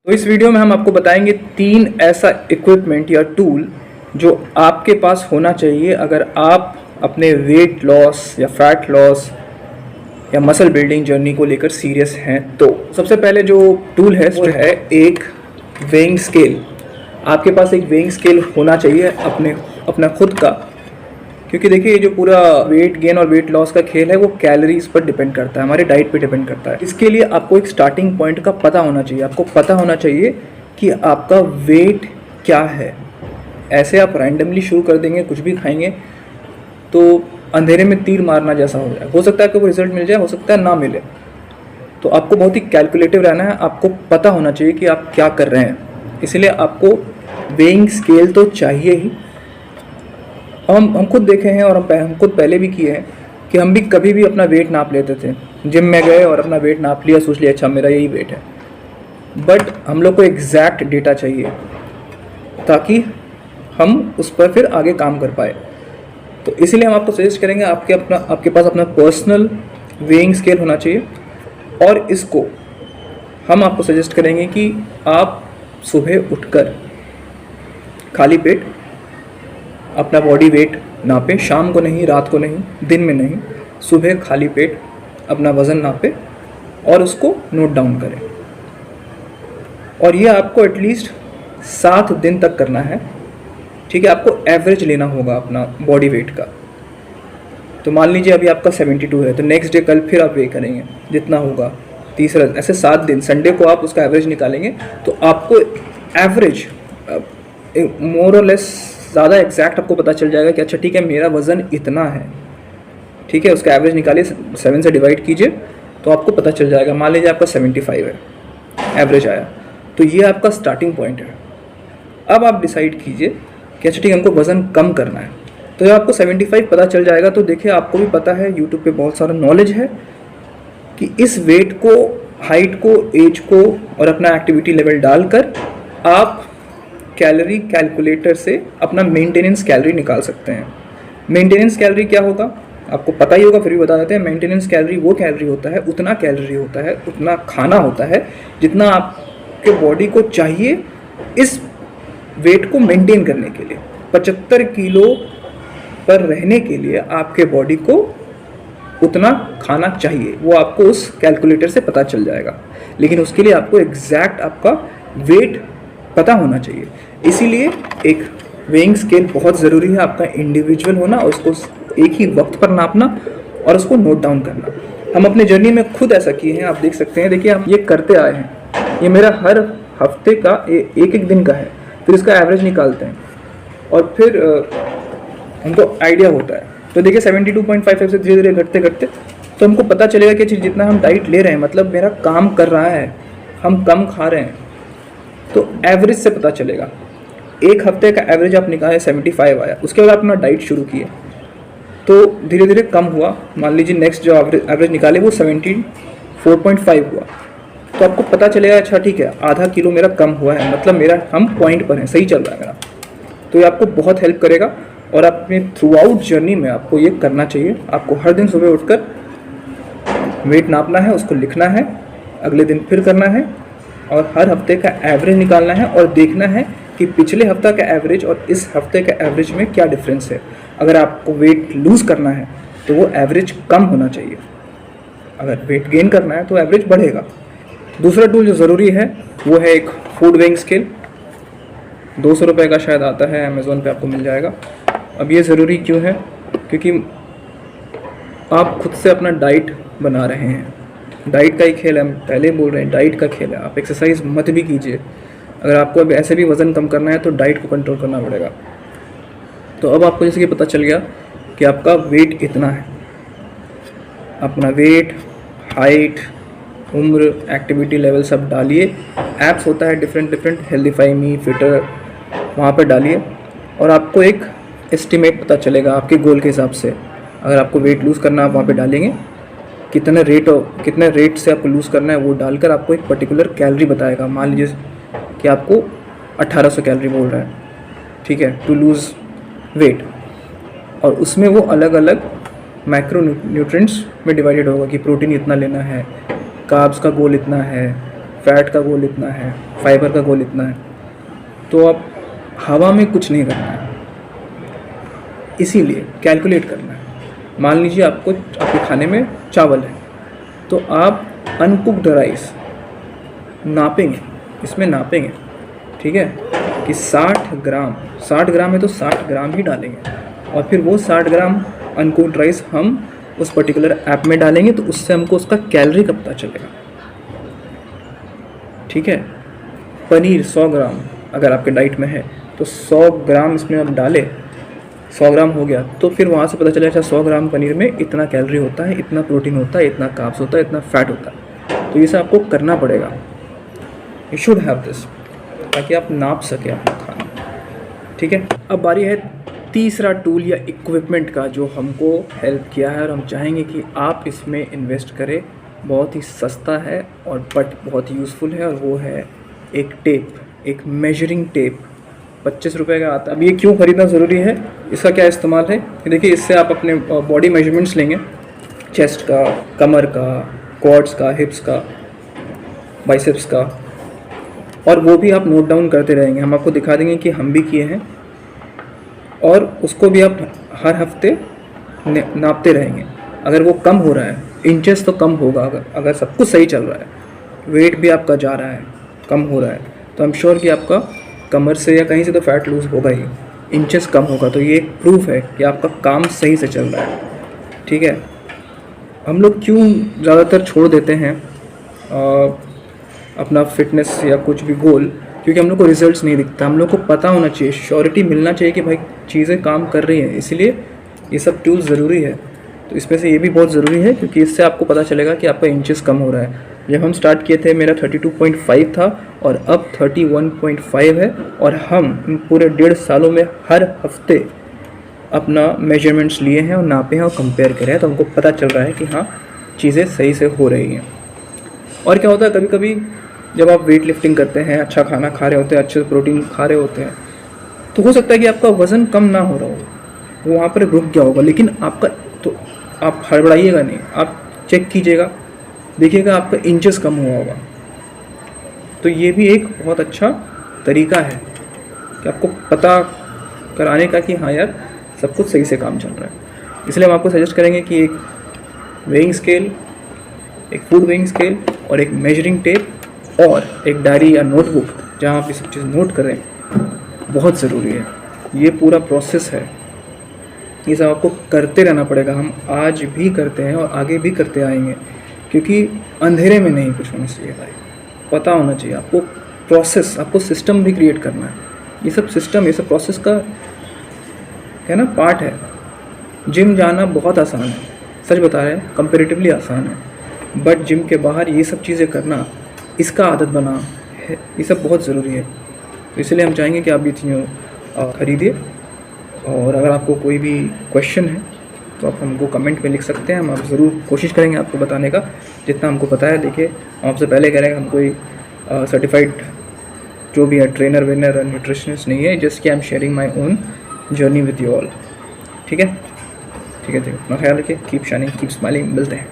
तो इस वीडियो में हम आपको बताएंगे 3 ऐसा इक्विपमेंट या टूल जो आपके पास होना चाहिए अगर आप अपने वेट लॉस या फैट लॉस या मसल बिल्डिंग जर्नी को लेकर सीरियस हैं। तो सबसे पहले जो टूल है वो है एक वेइंग स्केल। आपके पास एक वेइंग स्केल होना चाहिए अपना खुद का, क्योंकि देखिए ये जो पूरा वेट गेन और वेट लॉस का खेल है वो कैलोरीज पर डिपेंड करता है, हमारे डाइट पे डिपेंड करता है। इसके लिए आपको एक स्टार्टिंग पॉइंट का पता होना चाहिए। आपको पता होना चाहिए कि आपका वेट क्या है। ऐसे आप रैंडमली शुरू कर देंगे, कुछ भी खाएंगे तो अंधेरे में तीर मारना जैसा हो जाए। हो सकता है कि वो रिजल्ट मिल जाए, हो सकता है ना मिले। तो आपको बहुत ही कैलकुलेटिव रहना है। आपको पता होना चाहिए कि आप क्या कर रहे हैं, इसलिए आपको वेइंग स्केल तो चाहिए ही। हम खुद देखे हैं और हम खुद पहले भी किए हैं कि हम भी कभी भी अपना वेट नाप लेते थे। जिम में गए और अपना वेट नाप लिया, सोच लिया अच्छा मेरा यही वेट है। बट हम लोग को एग्जैक्ट डेटा चाहिए ताकि हम उस पर फिर आगे काम कर पाए। तो इसीलिए हम आपको सजेस्ट करेंगे आपके पास अपना पर्सनल वेइंग स्केल होना चाहिए। और इसको हम आपको सजेस्ट करेंगे कि आप सुबह उठकर खाली पेट अपना बॉडी वेट नापें। शाम को नहीं, रात को नहीं, दिन में नहीं, सुबह खाली पेट अपना वज़न नापें और उसको नोट डाउन करें। और ये आपको एटलीस्ट 7 दिन तक करना है, ठीक है। आपको एवरेज लेना होगा अपना बॉडी वेट का। तो मान लीजिए अभी आपका 72 है, तो नेक्स्ट डे कल फिर आप वे करेंगे जितना होगा, तीसरा, ऐसे 7 दिन। संडे को आप उसका एवरेज निकालेंगे तो आपको एवरेज मोर और लेस ज़्यादा एग्जैक्ट आपको पता चल जाएगा कि अच्छा ठीक है मेरा वज़न इतना है, ठीक है। उसका एवरेज निकालिए, 7 से डिवाइड कीजिए तो आपको पता चल जाएगा। मान लीजिए आपका 75 है, एवरेज आया, तो ये आपका स्टार्टिंग पॉइंट है। अब आप डिसाइड कीजिए कि अच्छा ठीक है हमको वज़न कम करना है। तो जब आपको 75 पता चल जाएगा तो देखिए आपको भी पता है, यूट्यूब पे बहुत सारा नॉलेज है कि इस वेट को, हाइट को, एज को और अपना एक्टिविटी लेवल डालकर आप कैलोरी कैलकुलेटर से अपना मेंटेनेंस कैलोरी निकाल सकते हैं। मेंटेनेंस कैलोरी क्या होगा आपको पता ही होगा, फिर भी बता देते हैं। मेंटेनेंस कैलोरी वो कैलोरी होता है, उतना कैलोरी होता है, उतना खाना होता है जितना आपके बॉडी को चाहिए इस वेट को मेंटेन करने के लिए। 75 किलो पर रहने के लिए आपके बॉडी को उतना खाना चाहिए, वो आपको उस कैलकुलेटर से पता चल जाएगा। लेकिन उसके लिए आपको एग्जैक्ट आपका वेट पता होना चाहिए। इसीलिए एक वेइंग स्केल बहुत ज़रूरी है, आपका इंडिविजुअल होना और उसको एक ही वक्त पर नापना और उसको नोट डाउन करना। हम अपने जर्नी में खुद ऐसा किए हैं, आप देख सकते हैं। देखिए हम ये करते आए हैं, ये मेरा हर हफ्ते का एक दिन का है। फिर इसका एवरेज निकालते हैं और फिर हमको आइडिया होता है। तो देखिए 72.55 से धीरे धीरे घटते घटते तो हमको पता चलेगा कि जितना हम डाइट ले रहे हैं मतलब मेरा काम कर रहा है, हम कम खा रहे हैं, तो एवरेज से पता चलेगा। एक हफ्ते का एवरेज आप निकाले 75 आया, उसके बाद आप अपना डाइट शुरू किए तो धीरे धीरे कम हुआ। मान लीजिए नेक्स्ट जो एवरेज निकाले वो 74.5 हुआ, तो आपको पता चलेगा अच्छा ठीक है आधा किलो मेरा कम हुआ है, मतलब हम पॉइंट पर हैं, सही चल रहा है मेरा। तो ये आपको बहुत हेल्प करेगा और अपने थ्रू आउट जर्नी में आपको ये करना चाहिए। आपको हर दिन सुबह उठकर वेट नापना है, उसको लिखना है, अगले दिन फिर करना है और हर हफ्ते का एवरेज निकालना है और देखना है कि पिछले हफ्ता का एवरेज और इस हफ्ते का एवरेज में क्या डिफरेंस है। अगर आपको वेट लूज़ करना है तो वो एवरेज कम होना चाहिए, अगर वेट गेन करना है तो एवरेज बढ़ेगा। दूसरा टूल जो ज़रूरी है वो है एक फूड वेइंग स्केल। 200 रुपये का शायद आता है, अमेज़ोन पे आपको मिल जाएगा। अब ये ज़रूरी क्यों है, क्योंकि आप खुद से अपना डाइट बना रहे हैं। डाइट का ही खेल है, हम पहले बोल रहे हैं डाइट का खेल है। आप एक्सरसाइज मत भी कीजिए, अगर आपको अब ऐसे भी वज़न कम करना है तो डाइट को कंट्रोल करना पड़ेगा। तो अब आपको जैसे कि पता चल गया कि आपका वेट इतना है, अपना वेट, हाइट, उम्र, एक्टिविटी लेवल सब डालिए। ऐप्स होता है डिफरेंट हेल्दीफाई मी, फिटर, वहाँ पर डालिए और आपको एक एस्टिमेट पता चलेगा आपके गोल के हिसाब से। अगर आपको वेट लूज़ करना है आप वहाँ पे डालेंगे, कितने रेट से आपको लूज़ करना है वो डालकर आपको एक पर्टिकुलर कैलोरी बताएगा। मान लीजिए कि आपको 1800 कैलोरी बोल रहा है, ठीक है, टू लूज़ वेट, और उसमें वो अलग अलग मैक्रो न्यूट्रिएंट्स में डिवाइडेड होगा कि प्रोटीन इतना लेना है, कार्ब्स का गोल इतना है, फैट का गोल इतना है, फाइबर का गोल इतना है, तो आप हवा में कुछ नहीं करना है, इसीलिए कैलकुलेट करना है। मान लीजिए आपके खाने में चावल है, तो आप अनकुक्ड राइस नापेंगे, इसमें नापेंगे, ठीक है, कि 60 ग्राम है तो 60 ग्राम ही डालेंगे, और फिर वो 60 ग्राम अनकुक्ड राइस हम उस पर्टिकुलर ऐप में डालेंगे, तो उससे हमको उसका कैलोरी का पता चलेगा, ठीक है। पनीर 100 ग्राम अगर आपके डाइट में है तो 100 ग्राम इसमें आप डालें, 100 ग्राम हो गया, तो फिर वहाँ से पता चलेगा अच्छा 100 ग्राम पनीर में इतना कैलोरी होता है, इतना प्रोटीन होता है, इतना कार्ब्स होता है, इतना फैट होता है। तो ये सब आपको करना पड़ेगा, यू शुड हैव दिस, ताकि आप नाप सकें अपना खाना, ठीक है। अब बारी है तीसरा टूल या इक्विपमेंट का जो हमको हेल्प किया है और हम चाहेंगे कि आप इसमें इन्वेस्ट करें। बहुत ही सस्ता है और बट बहुत यूज़फुल है, और वो है एक टेप, एक मेजरिंग टेप। 25 रुपये का आता है। अब ये क्यों ख़रीदना ज़रूरी है, इसका क्या इस्तेमाल है, देखिए इससे आप अपने बॉडी मेजरमेंट्स लेंगे, चेस्ट का, कमर का, क्वाड्स का, हिप्स का, बाइसेप्स का, और वो भी आप नोट डाउन करते रहेंगे। हम आपको दिखा देंगे कि हम भी किए हैं, और उसको भी आप हर हफ्ते नापते रहेंगे। अगर वो कम हो रहा है, इंचेस तो कम होगा, अगर सब कुछ सही चल रहा है, वेट भी आपका जा रहा है, कम हो रहा है, तो आई एम श्योर कि आपका कमर से या कहीं से तो फैट लूज़ होगा ही, इंचेस कम होगा, तो ये एक प्रूफ है कि आपका काम सही से चल रहा है, ठीक है। हम लोग क्यों ज़्यादातर छोड़ देते हैं अपना फिटनेस या कुछ भी गोल, क्योंकि हम लोग को रिजल्ट्स नहीं दिखता। हम लोग को पता होना चाहिए, श्योरिटी मिलना चाहिए कि भाई चीज़ें काम कर रही हैं, इसलिए ये सब टूल्स ज़रूरी है। तो इसमें से ये भी बहुत ज़रूरी है, क्योंकि इससे आपको पता चलेगा कि आपका इंचेस कम हो रहा है। जब हम स्टार्ट किए थे मेरा 32.5 था और अब 31.5 है, और हम पूरे 1.5 सालों में हर हफ्ते अपना मेजरमेंट्स लिए हैं और नापे हैं और कंपेयर करे हैं, तो हमको पता चल रहा है कि हाँ चीज़ें सही से हो रही हैं। और क्या होता है, कभी कभी जब आप वेट लिफ्टिंग करते हैं, अच्छा खाना खा रहे होते हैं, अच्छे प्रोटीन खा रहे होते हैं, तो हो सकता है कि आपका वज़न कम ना हो रहा हो, वो वहाँ पर रुक गया होगा, लेकिन आपका, तो आप हड़बड़ाइएगा नहीं, आप चेक कीजिएगा, देखिएगा आपका इंचेस कम हुआ होगा। तो ये भी एक बहुत अच्छा तरीका है कि आपको पता कराने का कि हाँ यार सब कुछ सही से काम चल रहा है। इसलिए हम आपको सजेस्ट करेंगे कि एक वेइंग स्केल, एक फूड वेइंग स्केल, और एक मेजरिंग टेप, और एक डायरी या नोटबुक जहाँ आप ये सब चीज़ नोट करें, बहुत ज़रूरी है। ये पूरा प्रोसेस है, ये सब आपको करते रहना पड़ेगा। हम आज भी करते हैं और आगे भी करते आएंगे, क्योंकि अंधेरे में नहीं कुछ होना चाहिए भाई, पता होना चाहिए आपको प्रोसेस, आपको सिस्टम भी क्रिएट करना है। ये सब सिस्टम, ये सब प्रोसेस का है ना पार्ट है। जिम जाना बहुत आसान है, सच बता रहे हैं, कंपैरेटिवली आसान है, बट जिम के बाहर ये सब चीज़ें करना, इसका आदत बना है, ये सब बहुत ज़रूरी है। तो इसलिए हम चाहेंगे कि आप ये चीज़ें खरीदिए, और अगर आपको कोई भी क्वेश्चन है तो आप हमको कमेंट में लिख सकते हैं, हम आप ज़रूर कोशिश करेंगे आपको बताने का जितना हमको पता है। देखिए हम आपसे पहले कह रहे हैं, हम कोई सर्टिफाइड जो भी है ट्रेनर वेनर न्यूट्रिशनिस्ट नहीं है, जस्ट कि I am sharing my own journey with you all, ठीक है। ठीक है, अपना ख्याल रखिए, कीप शाइनिंग, कीप स्माइलिंग, मिलते हैं।